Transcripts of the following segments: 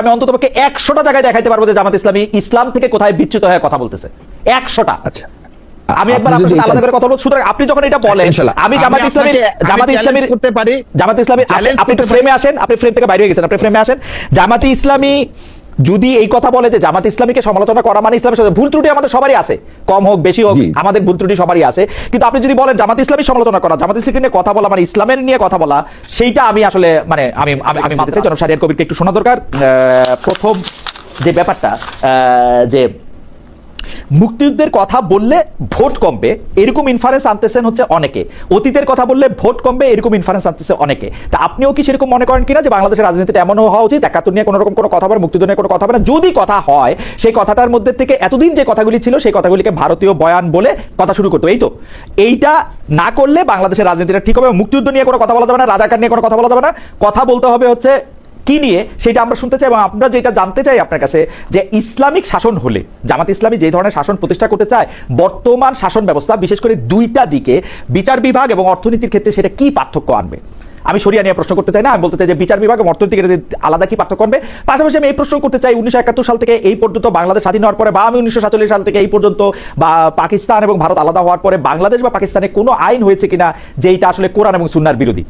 আমি অন্ততপক্ষে 100টা জায়গায় দেখাইতে পারবো যে জামাত ইসলামী ইসলাম থেকে কোথায় বিচ্যুত হয়ে কথা বলতেছে, 100টা। আচ্ছা, আমি একবার আপনার সাথে আলাদা করে কথা বলবো। সুতরাং আপনি যখন এটা বলেন আমি জামাত ইসলামী করতে পারি, জামাত ইসলামী আপনি একটু ফ্রেমে আসেন, আপনি ফ্রেম থেকে বাইরে হয়ে গেছেন, আপনি ফ্রেমে আসেন। জামাত ইসলামী যদি এই কথা বলে যে জামাত ইসলামীকে সমালোচনা করা মানে ইসলামের সাথে ভুল ত্রুটি আমাদের সবারই আছে, কম হোক বেশি হোক আমাদের ভুল ত্রুটি সবারই আছে, কিন্তু আপনি যদি বলেন জামাত ইসলামী সমালোচনা করা, জামাত ইসলামী নিয়ে কথা বলা মানে ইসলামের নিয়ে কথা বলা, সেইটা আমি আসলে মানে আমি মানতে চাই। জনাব শাহরিয়ার কবিরকে একটু শোনা দরকার। প্রথম যে ব্যাপারটা যে মুক্তিযুদ্ধের কথা বললে ভোট কমবে এরকম ইনফারেন্স আনতেছেন হচ্ছে অনেকে, অতীতের কথা বললে ভোট কমবে এরকম ইনফারেন্স আনতেছে অনেকে। তা আপনিও কি সেরকম মনে করেন কিনা যে বাংলাদেশের রাজনীতিটা এমনও হওয়া উচিত 71 নিয়ে কোনো রকম কোনো কথা বলে, মুক্তিযুদ্ধ নিয়ে কোনো কথা বলে, যদি কথা হয় সেই কথাটার মধ্যে থেকে এতদিন যে কথাগুলি ছিল সেই কথাগুলিকে ভারতীয় বয়ান বলে কথা শুরু করতো? এই তো এইটা না করলে বাংলাদেশের রাজনীতিটা ঠিক হবে। মুক্তিযুদ্ধ নিয়ে কোনো কথা বলা যাবে না, রাজাকার নিয়ে কোনো কথা বলা যাবে না, কথা বলতে হবে হচ্ছে কি নিয়ে সেটা আমরা শুনতে চাই। এবং আমরা যেটা জানতে চাই আপনার কাছে যে ইসলামিক শাসন হলে জামাত ইসলামী যে ধরনের শাসন প্রতিষ্ঠা করতে চায়, বর্তমান শাসন ব্যবস্থা বিশেষ করে দুইটা দিকে বিচার বিভাগ এবং অর্থনীতির ক্ষেত্রে সেটা কি পার্থক্য আনবে? আমি সরিয়া নিয়ে প্রশ্ন করতে চাই না, আমি বলতে চাই যে বিচার বিভাগ এবং অর্থনীতির আলাদা কি পার্থক্য আনবে। পাশাপাশি আমি এই প্রশ্ন করতে চাই 1971 সাল থেকে এই পর্যন্ত বাংলাদেশ স্বাধীন হওয়ার পরে বা আমি 1947 সাল থেকে এই পর্যন্ত বা পাকিস্তান এবং ভারত আলাদা হওয়ার পরে বাংলাদেশ বা পাকিস্তানে কোনো আইন হয়েছে কিনা যে এটা আসলে কোরআন এবং সুন্নাহর বিরোধী?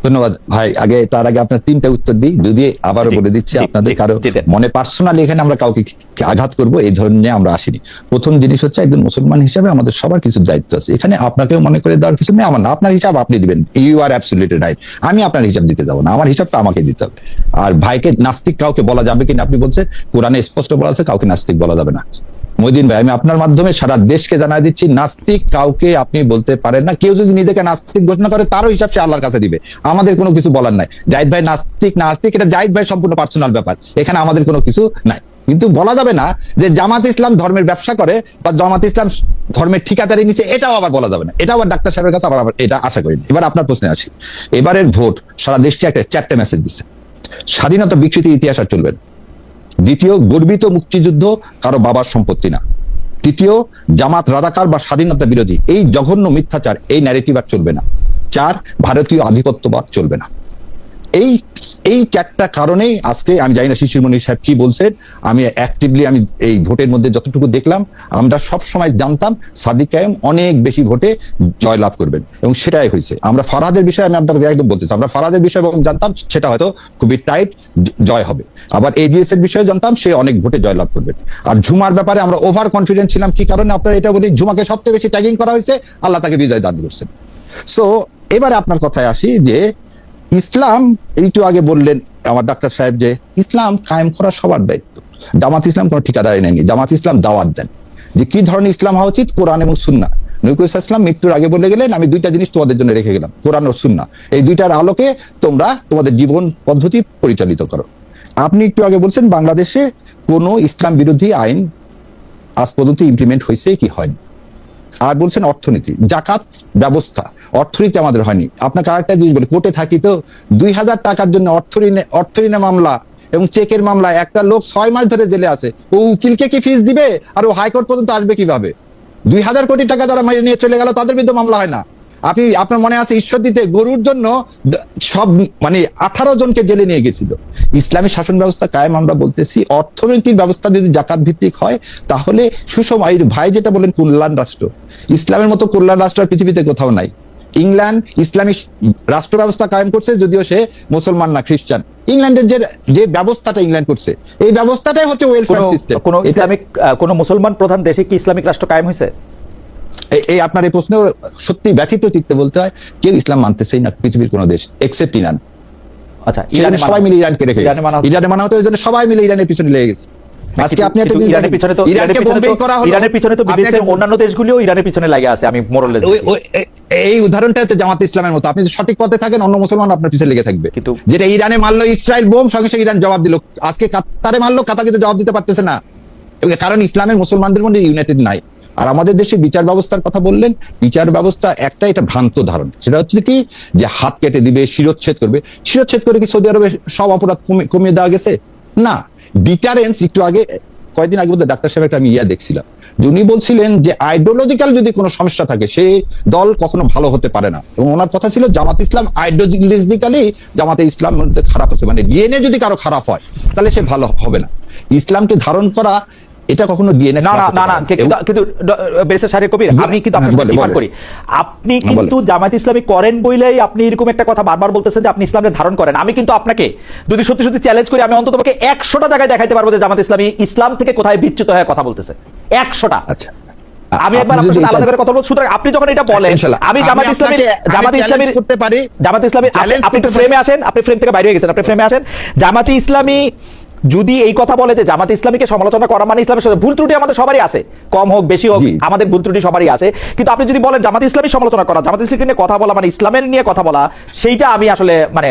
ধন্যবাদ ভাই। তার আগে আপনার 3টা উত্তর দিই, যদি আবারও বলে দিচ্ছি আপনাদের কারো মনে পার্সোনালি এখানে আমরা কাউকে আঘাত করব এই ধরনের আমরা আসিনি। প্রথম জিনিস হচ্ছে একজন মুসলমান হিসাবে আমাদের সবার কিছু দায়িত্ব আছে, এখানে আপনাকেও মনে করে দেওয়ার কিছু নেই, আমার না। আপনার হিসাব আপনি দিবেন, ইউ আর অ্যাবসলিউটলি রাইট, আমি আপনার হিসাব দিতে যাবো না, আমার হিসাবটা আমাকে দিতে হবে। আর ভাইকে নাস্তিক কাউকে বলা যাবে কিনা আপনি বলছেন, কোরআনে স্পষ্ট বলা আছে কাউকে নাস্তিক বলা যাবে না। মহিউদ্দিন ভাই, আমি আপনার মাধ্যমে সারা দেশকে জানাই দিচ্ছি, নাস্তিক কাউকে আপনি বলতে পারেন না। কেউ যদি নিজেকে নাস্তিক ঘোষণা করে তারও হিসাব সে আল্লাহর কাছে দিবে, আমাদের কোনো কিছু বলার নাই। জাহিদ ভাই নাস্তিক না আস্তিক এটা জাহিদ ভাই সম্পূর্ণ পার্সোনাল ব্যাপার, এখানে আমাদের কোনো কিছু নাই। কিন্তু বলা যাবে না যে জামাত ইসলাম ধর্মের ব্যবসা করে বা জামাত ইসলাম ধর্মের ঠিকাদারি নিচ্ছে, এটাও আবার বলা যাবে না। এটা আবার ডাক্তার সাহেবের কাছে আবার এটা আশা করি। এবার আপনার প্রশ্নে আসি। এবারের ভোট সারা দেশকে একটা 4টে মেসেজ দিচ্ছে। স্বাধীনতা বিকৃতি ইতিহাস আর চলবে না। দ্বিতীয়, গর্বিত মুক্তিযুদ্ধ কারো বাবার সম্পত্তি না। তৃতীয়, জামাত রাজাকার বা স্বাধীনতা বিরোধী এই জঘন্য মিথ্যাচার এই ন্যারেটিভ আর চলবে না। 4, ভারতীয় আধিপত্যবাদ চলবে না। এই 4টা কারণেই আজকে আমি জানি না শিশিরমণি সাহেব কি বলছেন, আমি অ্যাক্টিভলি আমি এই ভোটের মধ্যে যতটুকু দেখলাম, আমরা সব সময় জানতাম সাদিক কায়েম অনেক বেশি ভোটে জয়লাভ করবেন এবং সেটাই হয়েছে। আমরা ফারাদের বিষয়ে আমি আপনাকে একদম বলতেছি, আমরা ফারাদের বিষয়ে জানতাম সেটা হয়তো খুবই টাইট জয় হবে। আবার এজিএস এর বিষয়ে জানতাম সে অনেক ভোটে জয়লাভ করবেন। আর ঝুমার ব্যাপারে আমরা ওভার কনফিডেন্ট ছিলাম, কি কারণে আপনারা এটা বলি, ঝুমাকে সবচেয়ে বেশি ট্যাগিং করা হয়েছে, আল্লাহ তাকে বিজয় দান করছেন। সো এবারে আপনার কথায় আসি যে ইসলাম, একটু আগে বললেন আমার ডাক্তার সাহেব যে ইসলাম কায়েম করা সবার দায়িত্ব। জামাত ইসলাম কোনো ঠিকাদারি নেয়নি, জামাত ইসলাম দাওয়াত দেন যে কি ধরনের ইসলাম হওয়া উচিত, কোরআন এবং সুন্নাহ। নবী ইসলাম মৃত্যুর আগে বলে গেলেন আমি 2টা জিনিস তোমাদের জন্য রেখে গেলাম, কোরআন ও সুন্নাহ, এই 2টার আলোকে তোমরা তোমাদের জীবন পদ্ধতি পরিচালিত করো। আপনি একটু আগে বলছেন বাংলাদেশে কোনো ইসলাম বিরোধী আইন আজ পর্যন্ত ইমপ্লিমেন্ট হয়েছে কি হয়নি। আর বলছেন অর্থনীতি, জাকাত ব্যবস্থা, অর্থনীতি আমাদের হয়নি। আপনাকে আরেকটা জিনিস বলি, কোর্টে থাকি তো 2000 টাকার জন্য অর্থঋণে মামলা এবং চেকের মামলা একটা লোক 6 মাস ধরে জেলে আছে, ও উকিলকে কি ফিস দিবে আর ও হাইকোর্ট পর্যন্ত আসবে কিভাবে? 2000 কোটি টাকা যারা মাইনে নিয়ে চলে গেল তাদের বিরুদ্ধে মামলা হয় না। আপনার মনে আছে ঈশ্বরদীতে গরুর জন্য সব 18 জনকে জেলে নিয়ে গেছিল। ইসলামী শাসন ব্যবস্থা কায়েম আমরা বলতেছি, অর্থনৈতিক ব্যবস্থা যদি জাকাত ভিত্তিক হয় তাহলে সুষম। ভাই যেটা বলেন কল্যাণ রাষ্ট্র, ইসলামের মতো কল্যাণ রাষ্ট্র পৃথিবীতে কোথাও নাই। ইংল্যান্ড ইসলামী রাষ্ট্র ব্যবস্থা কায়েম করছে, যদিও সে মুসলমান না খ্রিস্টান। ইংল্যান্ডের যে ব্যবস্থাটা ইংল্যান্ড করছে এই ব্যবস্থাটাই হচ্ছে ওয়েলফেয়ার সিস্টেম। কোন মুসলমান প্রধান দেশে কি ইসলামিক রাষ্ট্র কায়েম হয়েছে? এই আপনার এই প্রশ্নে সত্যি ব্যথিত চিত্তে বলতে হয়, কেউ ইসলাম মানতেছেই না পৃথিবীর কোনো দেশ এক্সেপ্ট ইরান। আচ্ছা, সবাই মিলে ইরানকে রেখে ইরানে মানা হতো, ওই জন্য সবাই মিলে ইরানের পিছনে লেগে গেছে। আজকে আপনি একটা ইরানের পিছনে তো বিদেশের অন্যান্য দেশগুলিও ইরানের পিছনে লাগে আছে। আমি মোরালেস এই উদাহরণটা হচ্ছে জামাত ইসলামের মতো, আপনি যদি সঠিক পথে থাকেন অন্য মুসলমান আপনার পিছনে লেগে থাকবে। কিন্তু যেটা ইরানে মারলো ইসরায়েল বোম, সঙ্গে সঙ্গে ইরান জবাব দিল। আজকে কাতারে মারলো, কাতার কিন্তু জবাব দিতে পারতেছে না, কারণ ইসলামের মুসলমানদের মধ্যে ইউনাইটেড নাই। আর আমাদের দেশে বিচার ব্যবস্থার কথা বললেন, বিচার ব্যবস্থা একটা এটা ভ্রান্ত ধারণা, সেটা হচ্ছে কি যে হাত কেটে দিবে, শিরচ্ছেদ করবে। শিরচ্ছেদ করে কি সৌদি আরবে সব অপরাধ কমিয়ে দেওয়া গেছে? না, ডিটারেন্স একটু আগে কয়েকদিন আগে বোধহয় ডাক্তার সাহেব একটা আমি দেখছিলাম, যে উনি বলছিলেন যে আইডিওলজিক্যাল যদি কোনো সমস্যা থাকে সে দল কখনো ভালো হতে পারে না, এবং ওনার কথা ছিল জামাত ইসলাম আইডিওলজিক্যালি জামাতে ইসলাম খারাপ আছে, মানে ডিএনএ যদি কারো খারাপ হয় তাহলে সে ভালো হবে না। ইসলামকে ধারণ করা এটা কখনো ডিএনএ না না না, কিন্তু ব্যারিস্টার শাহরিয়ার কবির, আমি কিন্তু আপনার সাথে ডিফার করি। আপনি কিন্তু জামাত ইসলামী করেন বইলেই আপনি এরকম একটা কথা বারবার বলতেছেন যে আপনি ইসলামকে ধারণ করেন। আমি কিন্তু আপনাকে যদি সত্যি সত্যি চ্যালেঞ্জ করি, আমি অন্তত তোমাকে 100টা জায়গায় দেখাইতে পারবো যে জামাত ইসলামী ইসলাম থেকে কোথায় বিচ্যুত হয়ে কথা বলতেছে, 100টা। আচ্ছা, আমি একবার আপনার সাথে আলাদা করে কথা বলবো। সুতরাং আপনি যখন এটা বলেন, আমি জামাত ইসলামীর করতে পারি, আপনি একটু ফ্রেমে আসেন, আপনি ফ্রেম থেকে বাইরে হয়ে গেছেন, আপনি ফ্রেমে আসেন। জামাত ইসলামী যদি এই কথা বলে যে জামাত ইসলামীকে সমালোচনা করা মানে ইসলামের সাথে ভুল ত্রুটি আমাদের সবারই আছে, কম হোক বেশি হোক আমাদের ভুল ত্রুটি সবারই আছে, কিন্তু আপনি যদি বলেন জামাত ইসলামী সমালোচনা করা, জামাত ইসলামী নিয়ে কথা বলা মানে ইসলামের নিয়ে কথা বলা, সেইটা আমি আসলে মানে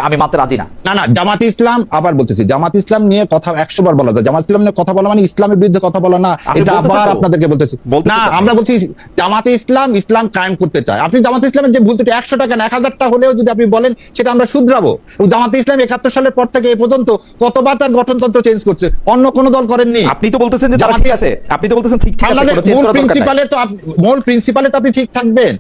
আমি মানতে রাজি না। না না, জামাত ইসলাম, আবার বলতেছি জামাত ইসলাম নিয়ে কথা 100 বার বলা যায়, জামাত ইসলাম নিয়ে কথা বলা মানে ইসলামের বিরুদ্ধে কথা বলা না, এটা আবার আপনাদেরকে বলতেছি না। আমরা বলছি জামাতে ইসলাম কায়েম করতে চায়। আপনি জামাত ইসলামের যে ভুল ত্রুটি 100 টাকা 1000টা হলেও যদি আপনি বলেন সেটা আমরা শুধরাবো। জামাত ইসলাম 71 সালের পর থেকে এই পর্যন্ত কতবার তার গঠনতন্ত্র চেঞ্জ করছে, অন্য কোন দল করেননি। আপনি তো বলতেছেন যে ঠিক আছে, আপনি তো বলতেছেন ঠিক আছে, মূল প্রিন্সিপালে তো আপনি ঠিক থাকবেন।